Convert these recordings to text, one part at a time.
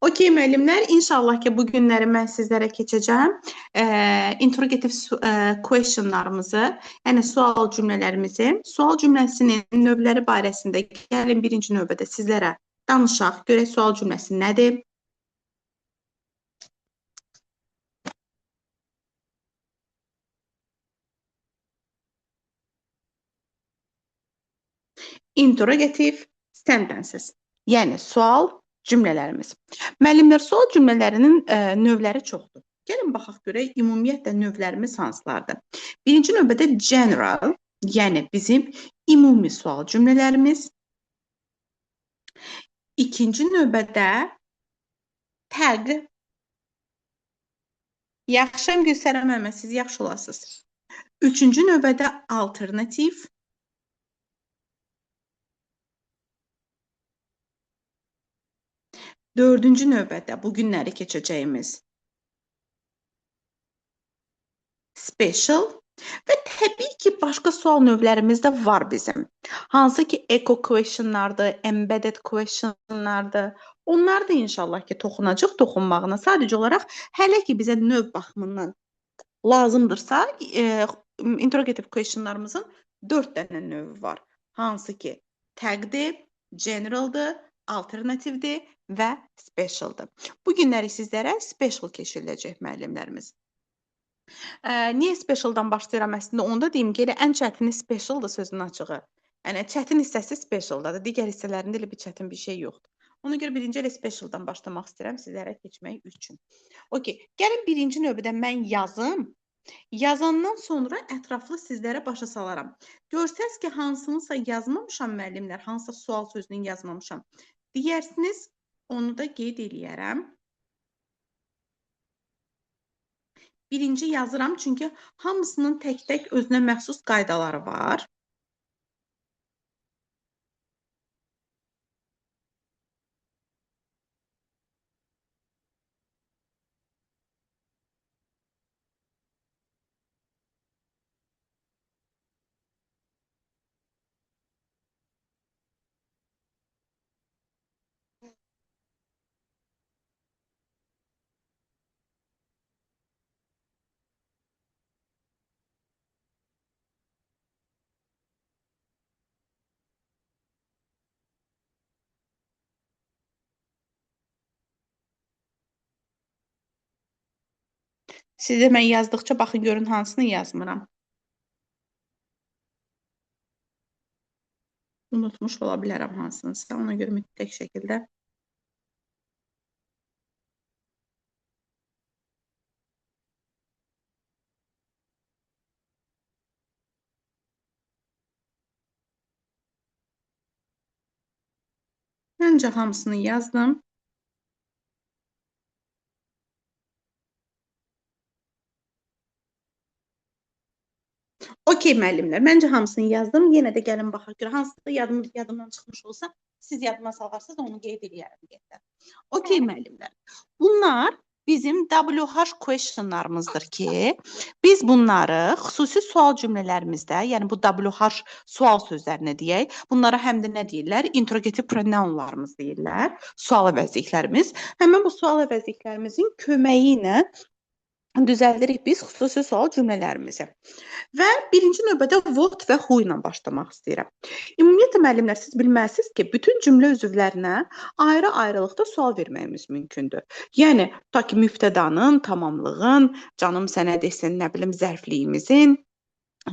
Okey müəllimlər, inşallah ki, bu günləri mən sizlərə keçəcəm. Interrogative questionlarımızı, yəni sual cümlələrimizi, sual cümləsinin növləri barəsində gəlin birinci növbədə sizlərə danışaq. Görək sual cümləsi nədir? Interrogative sentences, yəni sual cümlələrimiz. Müəllimlər, sual cümlələrinin növləri çoxdur. Gəlin baxaq görək ümumiyyətlə növlərimiz hansılardır. Birinci növbədə general, yəni bizim ümumi sual cümlələrimiz. İkinci növbədə tag. Yaxşıyam Gülsərə müəllimə, siz yaxşı olasınız. Üçüncü növbədə alternativ. Dördüncü növbədə bu günləri keçəcəyimiz special və təbii ki, başqa sual növlərimiz də var bizim. Hansı ki, echo questionlardır, embedded questionlardır. Onlar da inşallah ki, toxunacaq toxunmağına. Sadəcə olaraq hələ ki, bizə növ baxımından lazımdırsa, interrogative questionlarımızın 4 dənə növü var. Hansı ki, tagdir, generaldır, alternativdir və specialdır. Bu günləri sizlərə special keçiriləcək müəllimlərimiz. Niyə specialdan başlayıram əslində? Onda deyim ki, ən çətini specialdır sözün açığı. Yəni, çətin hissəsi specialdadır. Digər hissələrində elə bir çətin bir şey yoxdur. Ona görə birinci elə specialdan başlamaq istəyirəm sizlərə keçmək üçün. Okey, gəlin birinci növbədə mən yazım. Yazandan sonra ətraflı sizlərə başa salaram. Görsəz ki, hansınısa yazmamışam müəllimlər, hansısa sual sözünü yazmamışam. Deyərsiniz, onu da qeyd eləyərəm. Birinci yazıram, çünki hamısının tək-tək özünə məxsus qaydaları var. Sizə mən yazdıqca baxın görün hansını yazmıram. Unutmuş ola bilərəm hansınızsa, ona görə mütləq şəkildə. Məncə hamısını yazdım. Okey müəllimlər, məncə hamısını yazdım. Yenə də gəlin baxaq görə hansısa yadımdan çıxmış olsa, siz yadıma salarsınız, onu qeyd edərəm. Okey müəllimlər. Bunlar bizim WH questionlarımızdır ki, biz bunları xüsusi sual cümlələrimizdə, yəni bu WH sual sözlərini deyək, bunlara həm də nə deyirlər? Interrogative pronounlarımız deyirlər, sual əvəzliklərimiz. Həmin bu sual əvəzliklərimizin köməyi ilə düzəldirik biz xüsusi sual cümlələrimizi. Və birinci növbədə what və who ilə başlamaq istəyirəm. Ümumiyyətlə, müəllimlər, siz bilməlisiniz ki, bütün cümlə üzvlərinə ayrı-ayrılıqda sual verməyimiz mümkündür. Yəni, ta ki, mübtədanın, tamamlığın, canım sənə desin, nə bilim, zərfliyimizin,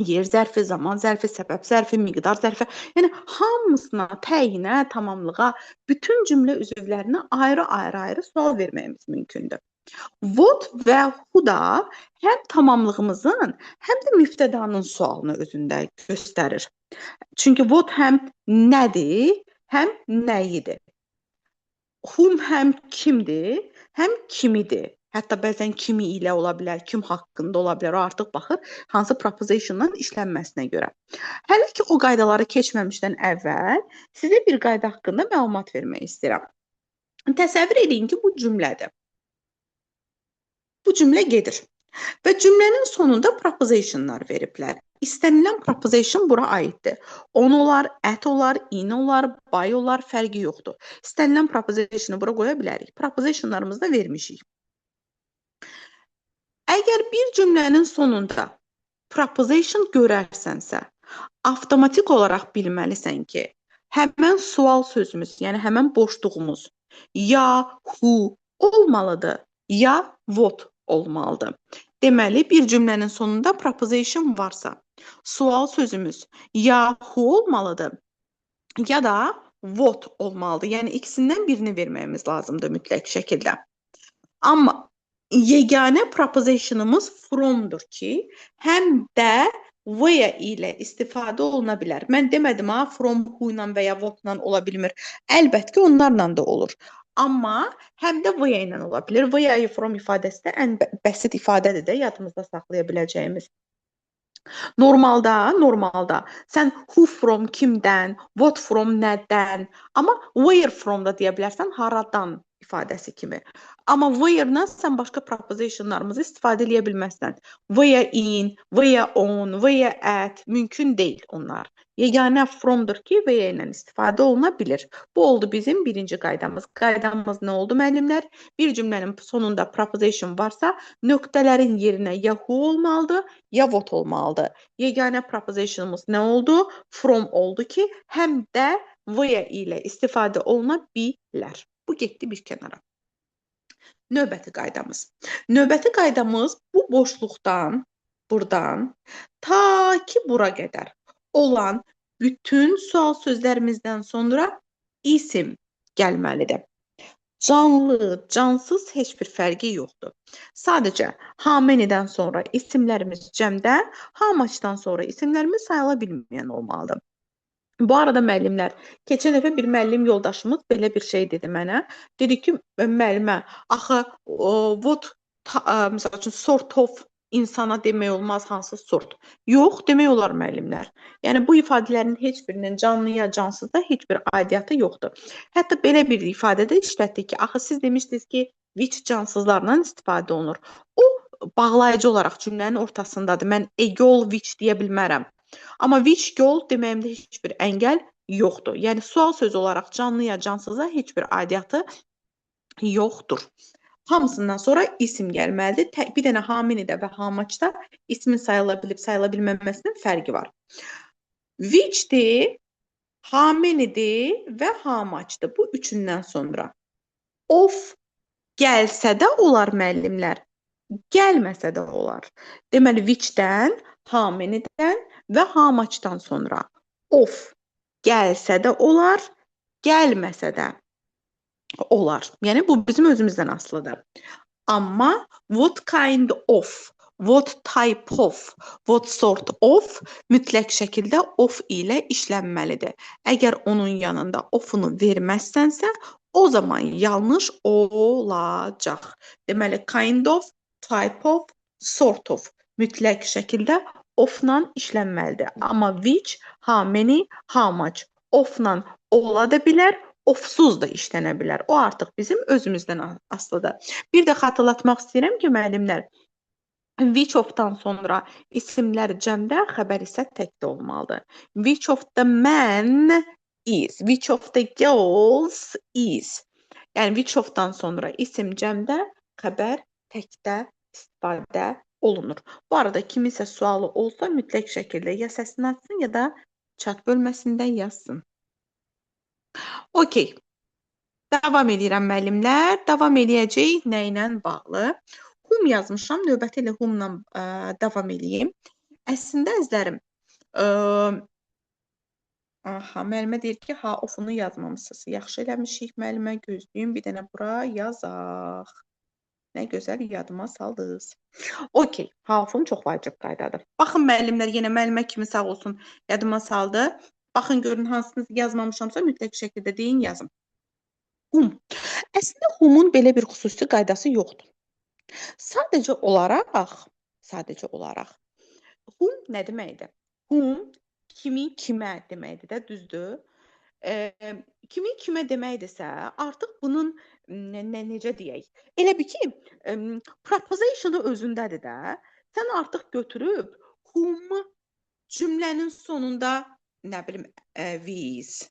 yer zərfi, zaman zərfi, səbəb zərfi, miqdar zərfi, yəni hamısına, təyinə, tamamlığa, bütün cümlə üzvlərinə ayrı-ayrı sual verməyimiz mümkündür. What və who da həm tamamlığımızın, həm də mübtədanın sualını özündə göstərir. Çünki what həm nədir, həm nəyidir. Whom həm kimdir, həm kimidir. Hətta bəzən kimi ilə ola bilər, kim haqqında ola bilər, o artıq baxır hansı propositiondan işlənməsinə görə. Hələ ki, o qaydaları keçməmişdən əvvəl sizə bir qayda haqqında məlumat vermək istəyirəm. Təsəvvür edin ki, bu cümlədir. Bu cümlə gedir və cümlənin sonunda propositionlar veriblər. İstənilən proposition bura aiddir. On olar, at olar, in olar, by olar, fərqi yoxdur. İstənilən propositionu bura qoya bilərik. Propositionlarımızı da vermişik. Əgər bir cümlənin sonunda proposition görərsənsə, avtomatik olaraq bilməlisən ki, həmən sual sözümüz, yəni həmən boşluğumuz ya who olmalıdır, ya what olmalıdır. Deməli, bir cümlənin sonunda proposition varsa, sual sözümüz ya who olmalıdır, ya da what olmalıdır. Yəni, ikisindən birini verməyimiz lazımdır mütləq şəkildə. Amma yeganə propositionımız fromdur ki, həm də where ilə istifadə oluna bilər. Mən demədim ha, from who ilə və ya what ilə ola bilmir. Əlbəttə ki, onlarla da olur. Amma həm də where ilə ola bilir. Where from ifadəsi də ən bəsit ifadədir də yadımızda saxlaya biləcəyimiz. Normalda sən who from kimdən, what from nədən, amma where from da deyə bilərsən haradan ifadəsi kimi. Amma where-dən sən başqa propositionlarımızı istifadə edə bilməzsən. Where in, where on, where at mümkün deyil onlar. Yeganə fromdur ki, where ilə istifadə oluna bilir. Bu oldu bizim birinci qaydamız. Qaydamız nə oldu müəllimlər? Bir cümlənin sonunda proposition varsa, nöqtələrin yerinə ya who olmalıdır, ya what olmalıdır. Yeganə propositionumuz nə oldu? From oldu ki, həm də where ilə istifadə oluna bilər. Bu getdi bir kənara. Növbəti qaydamız. Növbəti qaydamız bu boşluqdan, buradan, ta ki bura qədər olan bütün sual sözlərimizdən sonra isim gəlməlidir. Canlı, cansız heç bir fərqi yoxdur. Sadəcə, how many-dən sonra isimlərimiz cəmdə, how much-dan sonra isimlərimiz sayıla bilməyən olmalıdır. Bu arada müəllimlər, keçən dəfə bir müəllim yoldaşımız belə bir şey dedi mənə. Dedi ki, müəllimə, axı what, məsəl üçün, sort of insana demək olmaz, hansı sort. Yox, demək olar müəllimlər. Yəni, bu ifadələrin heç birinin canlıya, cansıza heç bir aidiyyatı yoxdur. Hətta belə bir ifadədə işlətdik ki, axı siz demişdiniz ki, which cansızlarla istifadə olunur. O, bağlayıcı olaraq cümlənin ortasındadır. Mən egol which deyə bilmərəm. Amma which girl deməyimdə heç bir əngəl yoxdur. Yəni, sual sözü olaraq canlıya, cansıza heç bir aidiyyatı yoxdur. Hamısından sonra isim gəlməlidir. Bir dənə how many-də və how much-da ismin sayıla bilib, sayıla bilməməsinin fərqi var. Which-dir, how many-dir və how much-dır. Bu üçündən sonra. Of gəlsə də olar müəllimlər, gəlməsə də olar. Deməli, which-dən, how many-dən və how much-dan sonra of gəlsə də olar, gəlməsə də olar. Yəni, bu bizim özümüzdən asılıdır. Amma what kind of, what type of, what sort of mütləq şəkildə of ilə işlənməlidir. Əgər onun yanında ofunu verməzsənsə, o zaman yanlış olacaq. Deməli, kind of, type of, sort of mütləq şəkildə of-la işlənməlidir. Amma which, how many, how much of-la ola da bilər, of-suz da işlənə bilər. O artıq bizim özümüzdən asılıdır. Bir də xatırlatmaq istəyirəm ki, müəllimlər, which of-dan sonra isimlər cəmdə, xəbər isə təkdə olmalıdır. Which of the men is, which of the girls is. Yəni, which of-dan sonra isim cəmdə, xəbər təkdə istifadə olunur. Bu arada kiminsə sualı olsa mütləq şəkildə ya səsini açsın, ya da chat bölməsində yazsın. Okey. Davam edirəm müəllimlər. Davam edəcəyik nə ilə bağlı? Whom yazmışam. Növbəti ilə whom-la davam edeyim. Əslində əzlərim, müəllimə deyir ki, ha, ofunu yazmamışsınız. Yaxşı eləmişik müəllimə, gözlüyüm. Bir dənə bura yazaq. Nə gözəl yadıma saldınız. Okey, halfım çox vacib qaydadır. Baxın müəllimlər, yenə müəllimə kimi sağ olsun yadıma saldı. Baxın görün hansını yazmamışamsa mütləq şəkildə deyin yazın. Whom. Əslində whom-un belə bir xüsusi qaydası yoxdur. Sadəcə olaraq whom nə deməkdir? Whom kimin kimə deməkdir də, düzdür? Kimin kimə deməkdirsə, artıq bunun necə deyək? Elə bir ki, proposition-u özündədir də. Sən artıq götürüb whom cümlənin sonunda nə bilim with,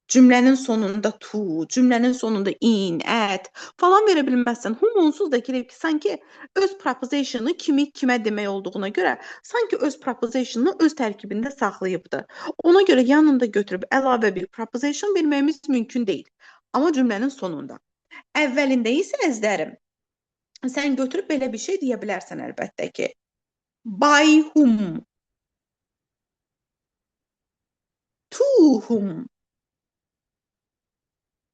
cümlənin sonunda to, cümlənin sonunda in, at falan verə bilməzsən. Whom onsuz da ki, sanki öz proposition'ı kimi kimə demək olduğuna görə sanki öz proposition'ı öz tərkibində saxlayıbdı. Ona görə yanında götürüb əlavə bir proposition verməyimiz mümkün deyil. Amma cümlənin sonunda. Əvvəlində isə əzlərim. Sən götürüb belə bir şey deyə bilərsən əlbəttə ki. By whom, to whom,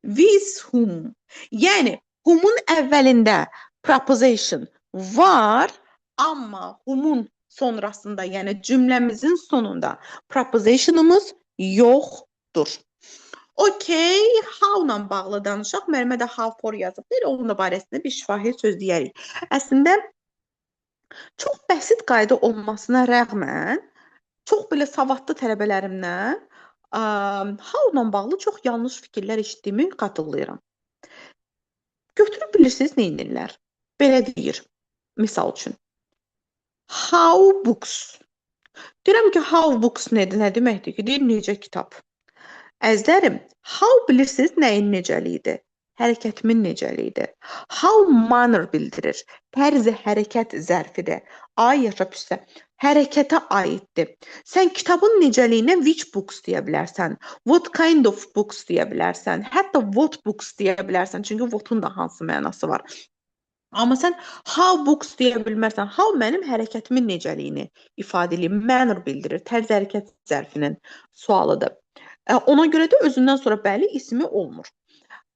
with whom. Yəni, whom-un əvvəlində proposition var, amma whom-un sonrasında, yəni cümləmizin sonunda propositionımız yoxdur. Okay, how-la bağlı danışaq. Müəllimə də how for yazıb deyil, onun da barəsində bir şifahi söz deyərik. Əslində, çox bəsit qayda olmasına rəğmən, çox belə savadlı tələbələrimdən how-la bağlı çox yanlış fikirlər eşitdiyimi xatırlayıram. Götürüb bilirsiniz nə edirlər? Belə deyir, misal üçün. How books. Deyirəm ki, how books nədir? Nə deməkdir ki? Deyir, necə kitab. Əzlərim, how bilirsiniz nəyin necəliyidir? Hərəkətimin necəliyidir. How manner bildirir. Tərzi hərəkət zərfidir. Ay yaşa püstə. Hərəkətə aiddir. Sən kitabın necəliyinə which books deyə bilərsən. What kind of books deyə bilərsən. Hətta what books deyə bilərsən. Çünki what'un da hansı mənası var. Amma sən how books deyə bilmərsən. How mənim hərəkətimin necəliyini ifadə edir. Manner bildirir. Tərz hərəkət zərfinin sualıdır. Ona görə də özündən sonra bəli ismi olmur.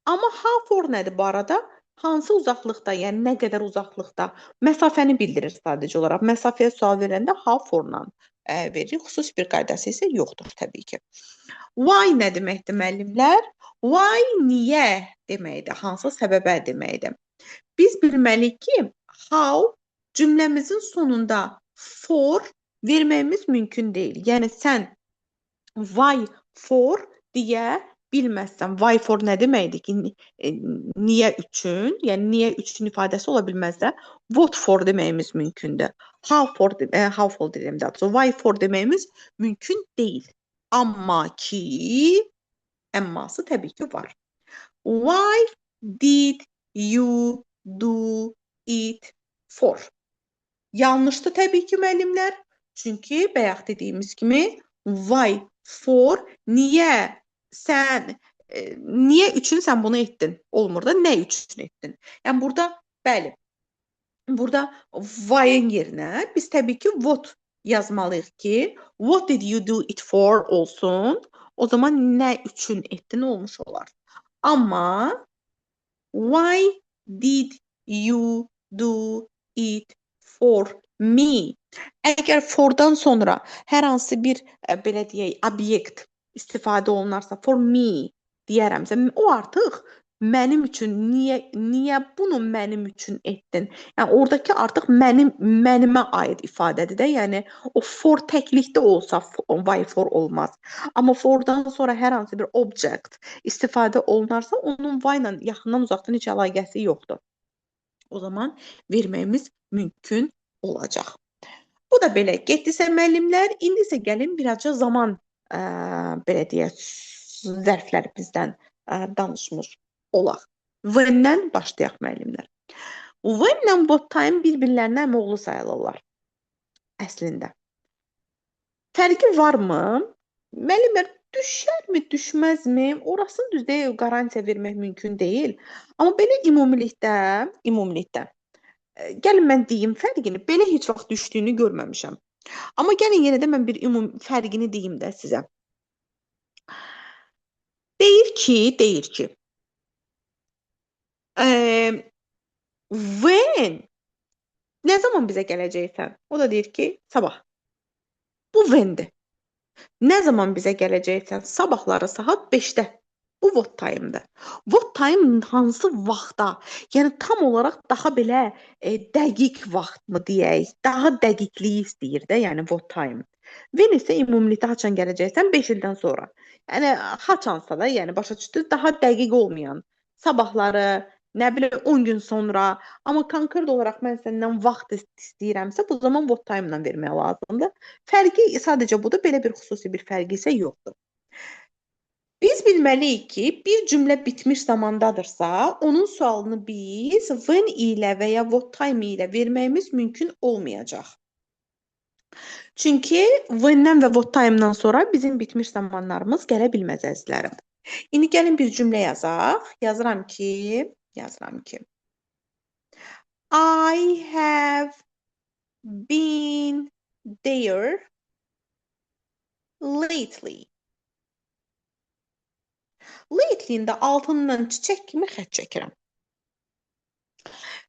Amma how for nədir bu arada? Hansı uzaqlıqda, yəni nə qədər uzaqlıqda məsafəni bildirir sadəcə olaraq. Məsafəyə sual verəndə how for-la veririk. Xüsusi bir qaydası isə yoxdur təbii ki. Why nə deməkdir müəllimlər? Why niyə deməkdir? Hansı səbəbə deməkdir? Biz bilməliyik ki, how cümləmizin sonunda for verməyimiz mümkün deyil. Yəni sən why for deyə bilməzsən. Why for nə deməkdir ki, niyə üçün? Yəni niyə üçün ifadəsi ola bilməz də. What for deməyimiz mümkündür. How for deyirəm də. So why for deməyimiz mümkün deyil. Amma ki, əmması təbii ki var. Why did you do it for? Yanlışdır təbii ki müəllimlər. Çünki bayaq dediyimiz kimi why for niyə sən niyə üçün sən bunu etdin? Olmur da nə üçün etdin? Yəni burada bəli. Burada why-ın yerinə biz təbii ki what yazmalıyıq ki, what did you do it for olsun. O zaman nə üçün etdin olmuş olar. Amma why did you do it for me? Əgər for-dan sonra hər hansı bir belə deyək, obyekt istifadə olunarsa for me deyərəmsə, o artıq mənim üçün niyə bunu mənim üçün etdin? Yəni oradakı artıq mənimə aid ifadədir də. Yəni o for təklikdə olsa why for olmaz. Amma for-dan sonra hər hansı bir object istifadə olunarsa, onun why ilə yaxından uzaqdan heç əlaqəsi yoxdur. O zaman verməyimiz mümkün olacaq. Bu da belə getdisə müəllimlər, indi isə gəlin birazca zaman belə deyək, zərflərimizdən danışmış olaq. When-dən başlayaq müəllimlər. When-lə what time bir-birlərinə əmoğlu sayılırlar əslində. Fərqi varmı? Müəllimlər, düşərmi, düşməzmi? Orasını düzdür, qarantiya vermək mümkün deyil. Amma belə ümumilikdə gəlin mən deyim fərqini, belə heç vaxt düşdüyünü görməmişəm. Amma gəlin yenə də mən bir fərqini deyim də sizə. Deyir ki, when nə zaman bizə gələcəksən? O da deyir ki, sabah. Bu when'dir. Nə zaman bizə gələcəksən? Sabahları saat 5-də. Bu what time-dır. What time hansı vaxtda? Yəni tam olaraq daha belə dəqiq vaxt mı deyək? Daha dəqiqliyi istəyir də, yəni what time. When isə ümumilikdə haçan gələcəksən? 5 ildən sonra. Yəni haçansa da, yəni başa düşdünüz, daha dəqiq olmayan sabahları, nə bilim 10 gün sonra, amma konkret olaraq mən səndən vaxt istəyirəmsə, bu zaman what time-la vermək lazımdır. Fərqi sadəcə budur, belə bir xüsusi bir fərqi isə yoxdur. Biz bilməliyik ki, bir cümlə bitmiş zamandadırsa, onun sualını biz when ilə və ya what time ilə verməyimiz mümkün olmayacaq. Çünki when-dən və what time-dan sonra bizim bitmiş zamanlarımız gələ bilməz əzizlərim. İndi gəlin bir cümlə yazaq. Yazıram ki, I have been there lately. Lately-də altından çiçək kimi xətt çəkirəm.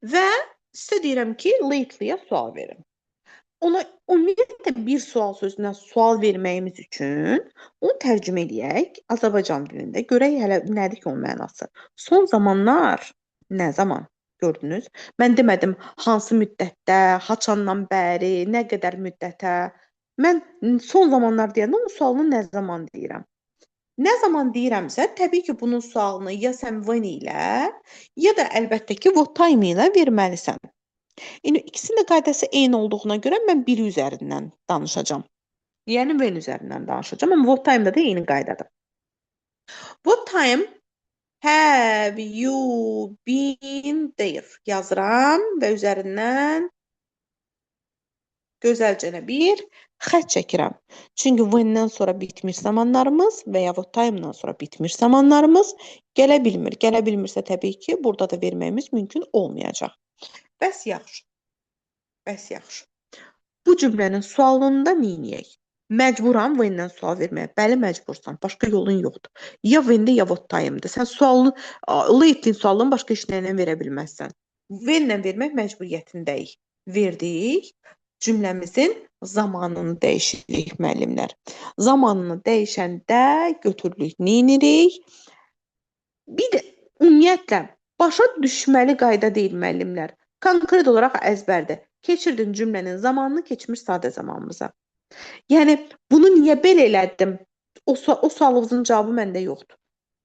Və sizə deyirəm ki, lately-yə sual verin. Ona ümumiyyətlə bir sual sözünə sual verməyimiz üçün onu tərcümə edək Azərbaycan dilində. Görək hələ nədir ki onun mənası. Son zamanlar nə zaman gördünüz? Mən demədim hansı müddətdə, haçandan bəri, nə qədər müddətə. Mən son zamanlar deyəndə onun sualını nə zaman deyirəm. Nə zaman deyirəmsə, təbii ki, bunun sualını ya sən when ilə, ya da əlbəttə ki, what time ilə verməlisən. İndi ikisinin də qaydası eyni olduğuna görə mən biri üzərindən danışacağam. Yəni when üzərindən danışacağam, amma what time-da da eyni qaydadır. What time have you been there? Yazıram və üzərindən gözəlcənə bir xətt çəkirəm. Çünki when-dən sonra bitmiş zamanlarımız və ya what time-dan sonra bitmiş zamanlarımız gələ bilmir. Gələ bilmirsə təbii ki, burada da verməyimiz mümkün olmayacaq. Bəs yaxşı. Bu cümlənin sualında neyniyək? Məcburam when-dən sual verməyə. Bəli, məcbursan. Başqa yolun yoxdur. Ya when-də, ya what time-də. Sən sualını, lately sualını başqa heç nə ilə verə bilməzsən. When-lə vermək məcburiyyətindəyik. Verdik. Cümləmizin zamanını dəyişirik müəllimlər. Zamanını dəyişəndə götürürük, neynirik? Bir də ümumiyyətlə başa düşməli qayda deyil müəllimlər. Konkret olaraq əzbərdir. Keçirdin cümlənin zamanını keçmiş sadə zamanımıza. Yəni bunu niyə belə elədim? O sualınızın cavabı məndə yoxdur.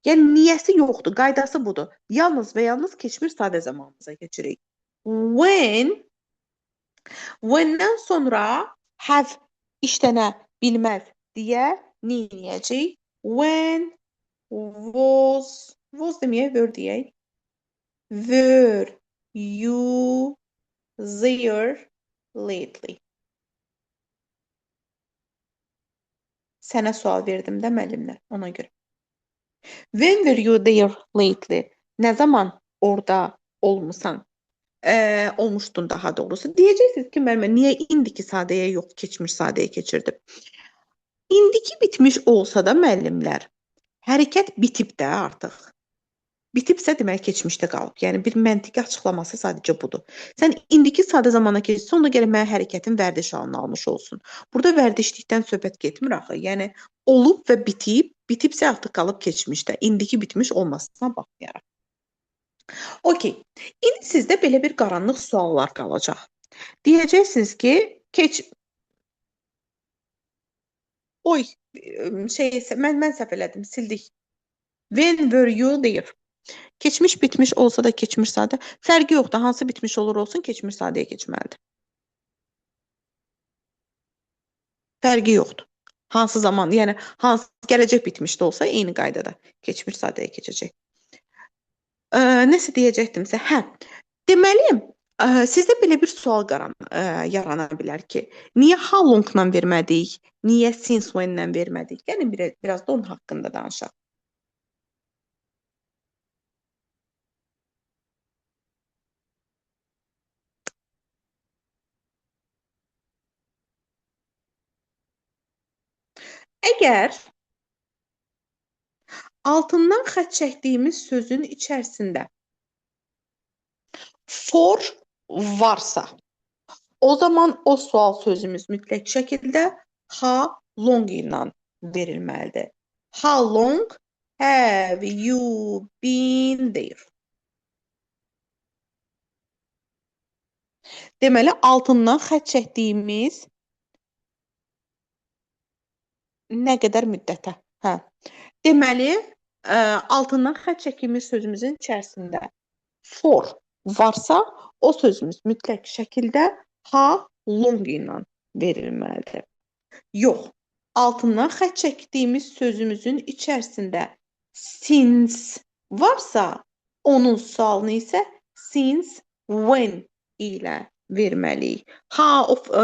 Yəni niyəsi yoxdur, qaydası budur. Yalnız və yalnız keçmiş sadə zamanımıza keçirik. When-dən sonra have işlənə bilməz deyə neyniyəcək? When was deməyək, were deyək. Were you there lately? Sənə sual verdim də müəllimlər, ona görə. When were you there lately? Nə zaman orada olmusan? Olmuşdun daha doğrusu. Deyəcəksiniz ki, müəllimə, niyə indiki sadəyə yox, keçmiş sadəyə keçirdim? İndiki bitmiş olsa da müəllimlər, hərəkət bitib də artıq. Bitibsə demək keçmişdə qalıb. Yəni bir məntiqi açıqlaması sadəcə budur. Sən indiki sadə zamana keçirsən, onda gələk mənə hərəkətin vərdiş halını almış olsun. Burada vərdişlikdən söhbət getmir axı. Yəni olub və bitib, bitibsə artıq qalıb keçmişdə. İndiki bitmiş olmasına baxmayaraq. Okey. İndi sizdə belə bir qaranlıq suallar qalacaq. Deyəcəksiniz ki, mən səhv elədim, sildik. When were you there? Keçmiş bitmiş olsa da keçmiş sadə. Fərqi yoxdur. Hansı bitmiş olur olsun, keçmiş sadəyə keçməlidir. Fərqi yoxdur. Hansı zaman, yəni hansı gələcək bitmiş də olsa eyni qaydada keçmiş sadəyə keçəcək. Nəsə deyəcəkdimsə, deməli, sizdə belə bir sual yarana bilər ki, niyə how long-la vermədik, niyə since when-lə vermədik? Gəlin biraz da onun haqqında danışaq. Əgər altından xətt çəkdiyimiz sözün içərisində for varsa, o zaman o sual sözümüz mütləq şəkildə how long ilə verilməlidir. How long have you been there? Deməli, altından xətt çəkdiyimiz nə qədər müddətə? Deməli, altından xətt çəkdiyimiz sözümüzün içərisində for varsa, o sözümüz mütləq şəkildə how long ilə verilməlidir. Yox, altından xətt çəkdiyimiz sözümüzün içərisində since varsa, onun sualını isə since when ilə verməliyik.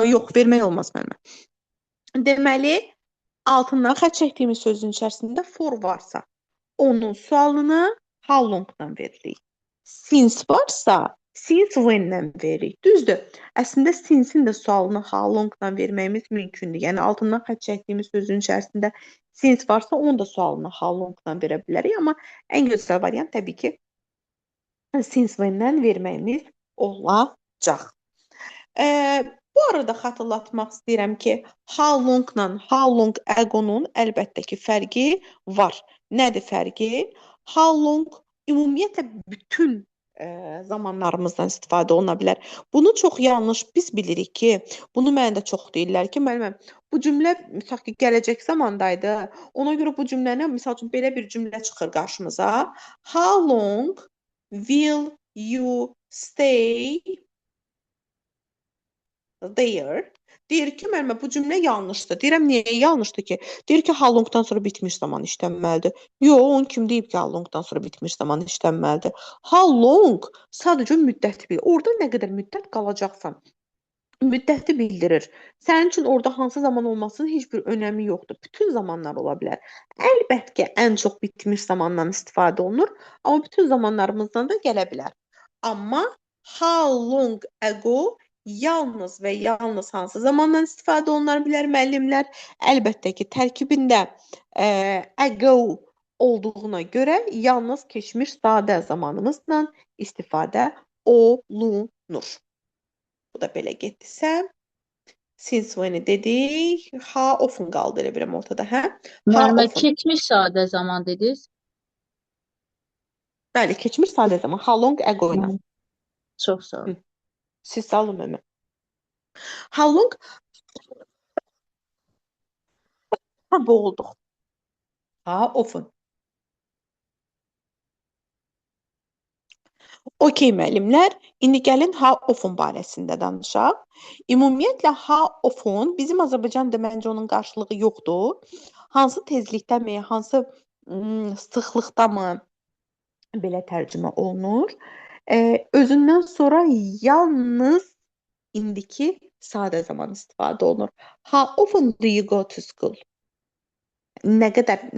Yox, vermək olmaz mənim. Deməli, altından xətt çəkdiyimiz sözün içərisində for varsa, onun sualını how long-dan veririk. Since varsa, since when-dən veririk. Düzdür. Əslində since-in də sualını how long-dan verməyimiz mümkündür. Yəni altından xətt çəkdiyimiz sözün içərisində since varsa, onun da sualını how long-dan verə bilərik. Amma ən gözəl variant təbii ki, since when-dən verməyimiz olacaq. Bu arada xatırlatmaq istəyirəm ki, how long-la how long ago-nun əlbəttə ki, fərqi var. Nədir fərqi? How long ümumiyyətlə bütün zamanlarımızdan istifadə oluna bilər. Bunu çox yanlış biz bilirik ki, bunu mənə də çox deyirlər ki, müəlliməm, bu cümlə misal ki, gələcək zamandaydı. Ona görə bu cümləni, misal üçün belə bir cümlə çıxır qarşımıza. How long will you stay there? Deyir ki, müəllimə, bu cümlə yanlışdır. Deyirəm, niyə yanlışdır ki? Deyir ki, how long-dan sonra bitmiş zaman işlənməlidir. Yox, onun kim deyib ki, how long-dan sonra bitmiş zaman işlənməlidir? How long sadəcə müddəti bilir. Orada nə qədər müddət qalacaqsan, müddəti bildirir. Sənin üçün orada hansı zaman olmasının heç bir önəmi yoxdur. Bütün zamanlar ola bilər. Əlbəttə ki, ən çox bitmiş zamandan istifadə olunur, amma bütün zamanlarımızdan da gələ bilər. Amma how long ago yalnız və yalnız hansı zamandan istifadə olunur bilər müəllimlər? Əlbəttə ki, tərkibində ago olduğuna görə yalnız keçmiş sadə zamanımızla istifadə olunur. Bu da belə getdisə, since when dedik, how often qaldı elə biləm ortada, hə? Müəllimə, keçmiş sadə zaman dediniz. Bəli, keçmiş sadə zaman. How long ago ilə. Çox sağ olun. Siz sağ olun mənim. How long? Boğulduq. How often? Okey müəllimlər, indi gəlin how often barəsində danışaq. Ümumiyyətlə how often bizim Azərbaycan məncə onun qarşılığı yoxdur. Hansı tezlikdəmi, hansı sıxlıqdamı belə tərcümə olunur. Özündən sonra yalnız indiki sadə zaman istifadə olunur. How often do you go to school? Nə qədər,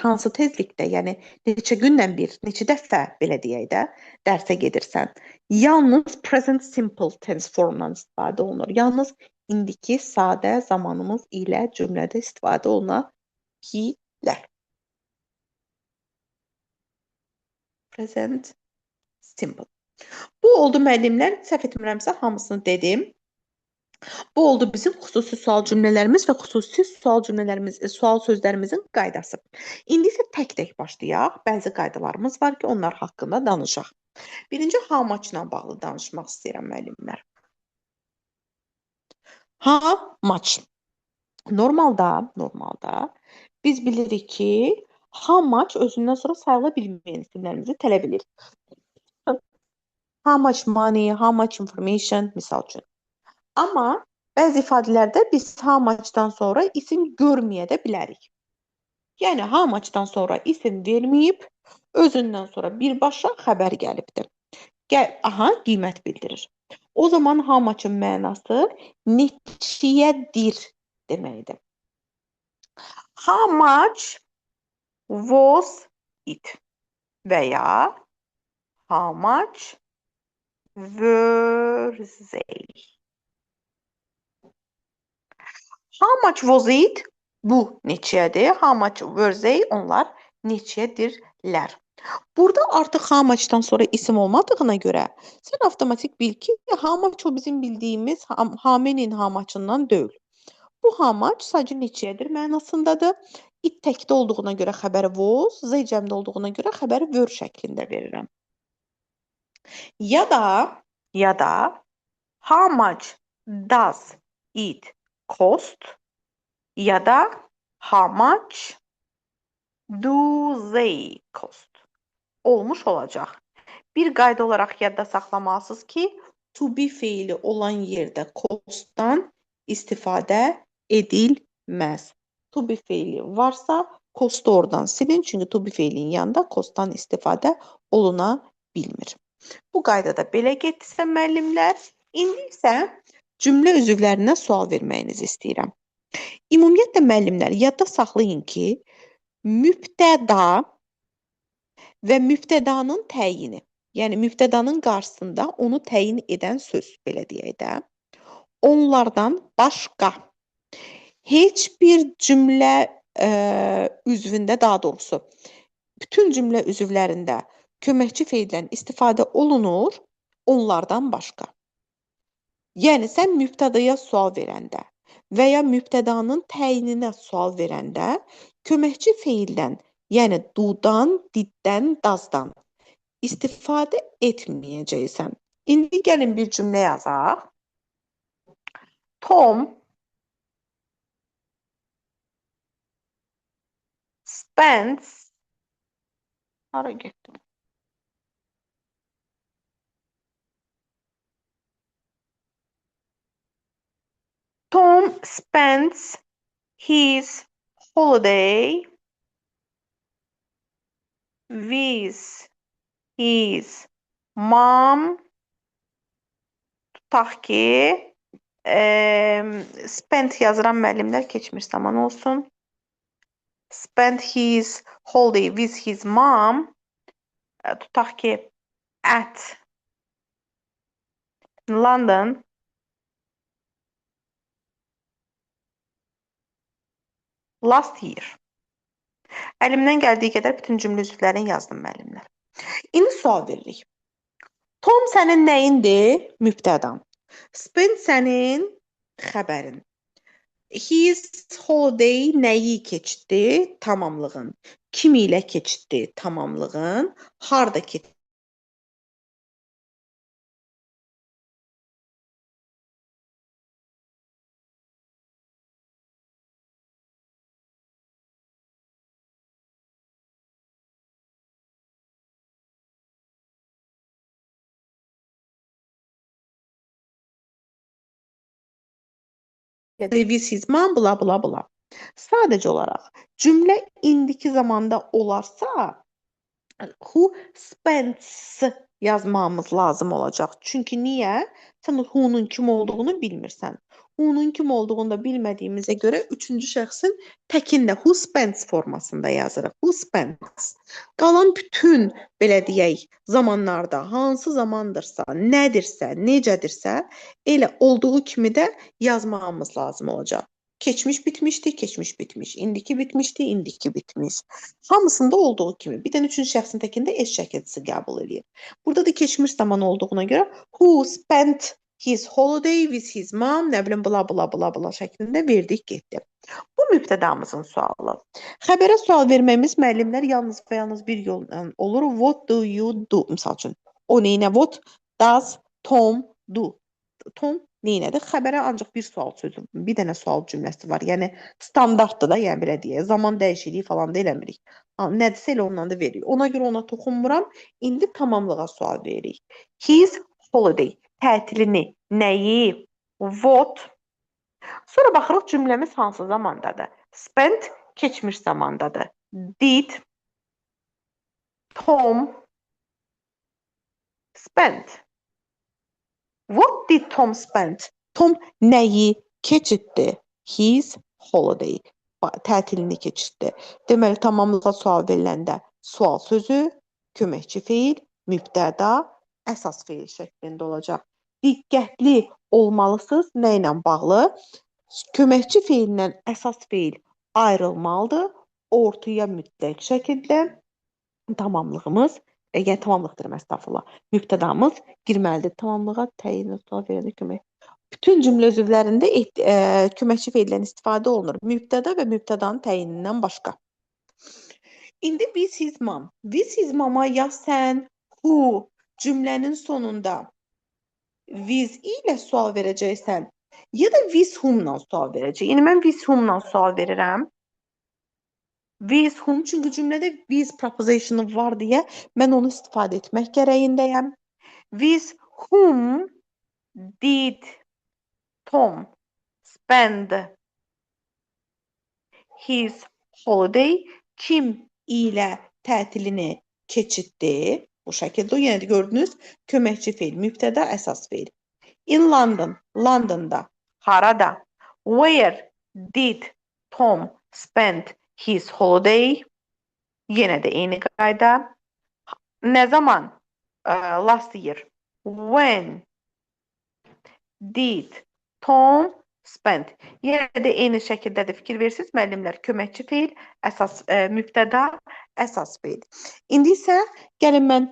hansı tezlikdə, yəni neçə gündən bir, neçə dəfə belə deyək də, dərsə gedirsən. Yalnız present simple tense formla istifadə olunur. Yalnız indiki sadə zamanımız ilə cümlədə istifadə oluna bilər. Present simple. Bu oldu müəllimlər, səhv etmirəmsə hamısını dedim. Bu oldu bizim xüsusi sual cümlələrimiz və xüsusi sual cümlələrimiz, sual sözlərimizin qaydası. İndi isə tək-tək başlayaq. Bəzi qaydalarımız var ki, onlar haqqında danışaq. Birinci how much-la bağlı danışmaq istəyirəm müəllimlər. How much? Normalda biz bilirik ki, how much özündən sonra sayıla bilməyən isimlərimizi tələb edir. How much money, how much information, misal üçün. Amma bəzi ifadələrdə biz how much-dan sonra isim görməyə də bilərik. Yəni, how much-dan sonra isim verməyib, özündən sonra birbaşa xəbər gəlibdir. Qiymət bildirir. O zaman how much-ın mənası neçəyədir deməkdir. How much was it? Və ya how much were they? How much was it? Bu neçəyədir? How much were they? Onlar neçədirlər? Burada artıq how much-dan sonra isim olmadığına görə sən avtomatik bil ki, how much o bizim bildiyimiz how many-nin how much-ından deyil. Bu how much sadəcə neçədir mənasındadır. It təkdə olduğuna görə xəbəri was, z cəmdə olduğuna görə xəbəri were şəklində verirəm. Ya da how much does it cost? Ya da how much do they cost? Olmuş olacaq. Bir qayda olaraq yadda saxlamalısınız ki, to be feili olan yerdə costdan istifadə edilməz. To be feili varsa, costu oradan silin, çünki to be feilin yanında costdan istifadə oluna bilmir. Bu qaydada belə getdisə müəllimlər, indi isə cümlə üzvlərinə sual verməyinizi istəyirəm. Ümumiyyətlə müəllimlər, yadda saxlayın ki, mübtəda və mübtədanın təyini, yəni mübtədanın qarşısında onu təyin edən söz, belə deyək də, onlardan başqa heç bir cümlə üzvündə, daha doğrusu, bütün cümlə üzvlərində köməkçi feildən istifadə olunur, onlardan başqa. Yəni, sən mübtədaya sual verəndə və ya mübtədanın təyininə sual verəndə köməkçi feildən, yəni do-dan, did-dən, does-dan istifadə etməyəcəksən. İndi gəlin bir cümlə yazaq. Tom spends hara getdim? Tom spends his holiday with his mom. Tutaq ki, spent yazıram müəllimlər, keçmiş zaman olsun. Spent his holiday with his mom. Tutaq ki, at London. Last year. Əlimdən gəldiyi qədər bütün cümlə üzvlərini yazdım müəllimlər. İndi sual veririk. Tom sənin nəyindir? Mübtədan. Spend sənin xəbərin. His holiday nəyi keçdi? Tamamlığın. Kim ilə keçdi? Tamamlığın. Harda keçdi? With his mom, bla bla bla. Sadəcə olaraq cümlə indiki zamanda olarsa, who spends yazmamız lazım olacaq. Çünki niyə? Sən who'nun kim olduğunu bilmirsən. Who'nun kim olduğunu da bilmədiyimizə görə üçüncü şəxsin təkində who spends formasında yazırıq. Who spends. Qalan bütün, belə deyək, zamanlarda hansı zamandırsa, nədirsə, necədirsə, elə olduğu kimi də yazmamız lazım olacaq. Keçmiş bitmişdi, keçmiş bitmiş. İndiki bitmişdi, indiki bitmiş. Hamısında olduğu kimi. Bir dənə üçüncü şəxsin təkində S şəkilçisi qəbul edir. Burada da keçmiş zaman olduğuna görə who spent his holiday with his mom, nə bilim, bla bla bla bla şəklində verdik, getdi. Bu mübtədamızın sualı. Xəbərə sual verməyimiz müəllimlər yalnız və yalnız bir yolla olur. What do you do? Misal üçün, o neynə? What does Tom do? Tom neynədir? Xəbərə ancaq bir sual sözü, bir dənə sual cümləsi var. Yəni standartdır da, yəni belə deyək. Zaman dəyişikliyi falan da eləmirik. Nədirsə elə ondan da veririk. Ona görə ona toxunmuram. İndi tamamlığa sual veririk. His holiday. Tətilini, nəyi? What? Sonra baxırıq cümləmiz hansı zamandadır? Spent keçmiş zamandadır. Did Tom spend? What did Tom spend? Tom nəyi keçirtdi? His holiday. Tətilini keçirtdi. Deməli, tamamlığa sual veriləndə sual sözü, köməkçi feil, mübtəda, əsas feil şəklində olacaq. Diqqətli olmalısınız. Nə ilə bağlı? Köməkçi feilindən əsas feil ayrılmalıdır. Ortaya mütləq şəkildə tamamlığımız, yəni tamamlıq deyirəm, əstəğfurullah, mübtədamız girməlidir. Tamamlığa təyin sual verəndə kömək. Bütün cümlə üzvlərində köməkçi feildən istifadə olunur. Mübtəda və mübtədanın təyinindən başqa. İndi with his mom. With his mama ya sən who cümlənin sonunda with ilə sual verəcəksən, ya da with whom-la sual verəcək. Yəni mən with whom-la sual verirəm. With whom, çünki cümlədə with preposition var deyə mən onu istifadə etmək gərəyindəyəm. With whom did Tom spend his holiday? Kim ilə tətilini keçirtdi? Bu şəkildə yenə də gördünüz, köməkçi feil, mübtəda, əsas feil. In London, Londonda, harada? Where did Tom spend his holiday? Yenə də eyni qayda. Nə zaman? Last year. When did Tom spend? Yenə də eyni şəkildə də fikir versiniz, müəllimlər. Köməkçi feil, əsas mübtəda, əsas feil. İndi isə gəlin mən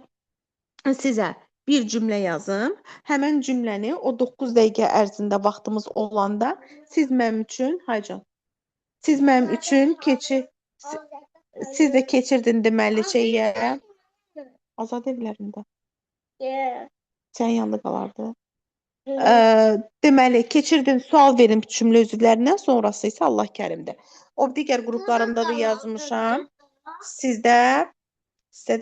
sizə bir cümlə yazım. Həmən cümləni o 9 dəqiqə ərzində vaxtımız olanda siz mənim üçün, haycan, siz mənim üçün siz də keçirdin deməli şeyə, azad evlərində. Sən yanında qalardı. Deməli, keçirdin, sual verin cümlə üzvlərindən, sonrası isə Allah kərimdir. O digər qruplarımda da yazmışam. Sizdə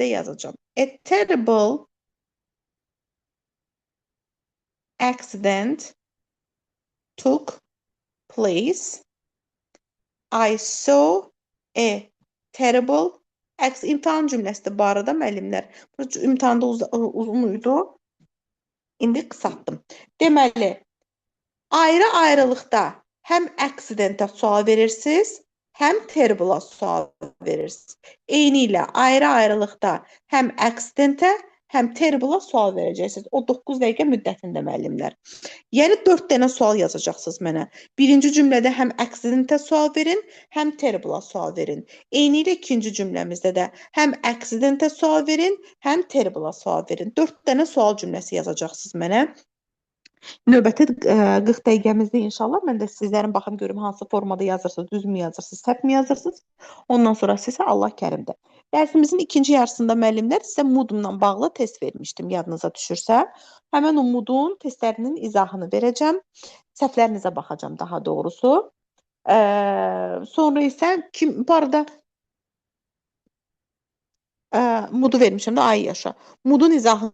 yazacağım. A terrible accident took place. I saw a terrible accident. İmtahan cümləsidir bu arada müəllimlər. Bu imtahanda uzun idi. İndi qısaltdım. Deməli, ayrı-ayrılıqda həm accidentə sual verirsiniz, həm terrible'a sual verirsiniz. Eyni ilə ayrı-ayrılıqda həm accidentə, həm terrible'a sual verəcəksiniz. O 9 dəqiqə müddətində müəllimlər. Yəni 4 dənə sual yazacaqsınız mənə. Birinci cümlədə həm accidentə sual verin, həm terrible'a sual verin. Eyni ilə ikinci cümləmizdə də həm accidentə sual verin, həm terrible'a sual verin. 4 dənə sual cümləsi yazacaqsınız mənə. Növbəti 40 dəqiqəmizdə inşallah mən də sizlərin baxım görüm hansı formada yazırsınız, düz mü yazırsınız, səhv mi yazırsınız. Ondan sonra sizə Allah kərimdir. Dərsimizin ikinci yarısında müəllimlər sizə Moodle-la bağlı test vermişdim, yadınıza düşürsə. Həmən o Moodle-un testlərinin izahını verəcəm. Səhvlərinizə baxacağım daha doğrusu. Sonra isə bu arada Moodle vermişəm də ay yaşa. Moodle-un izahını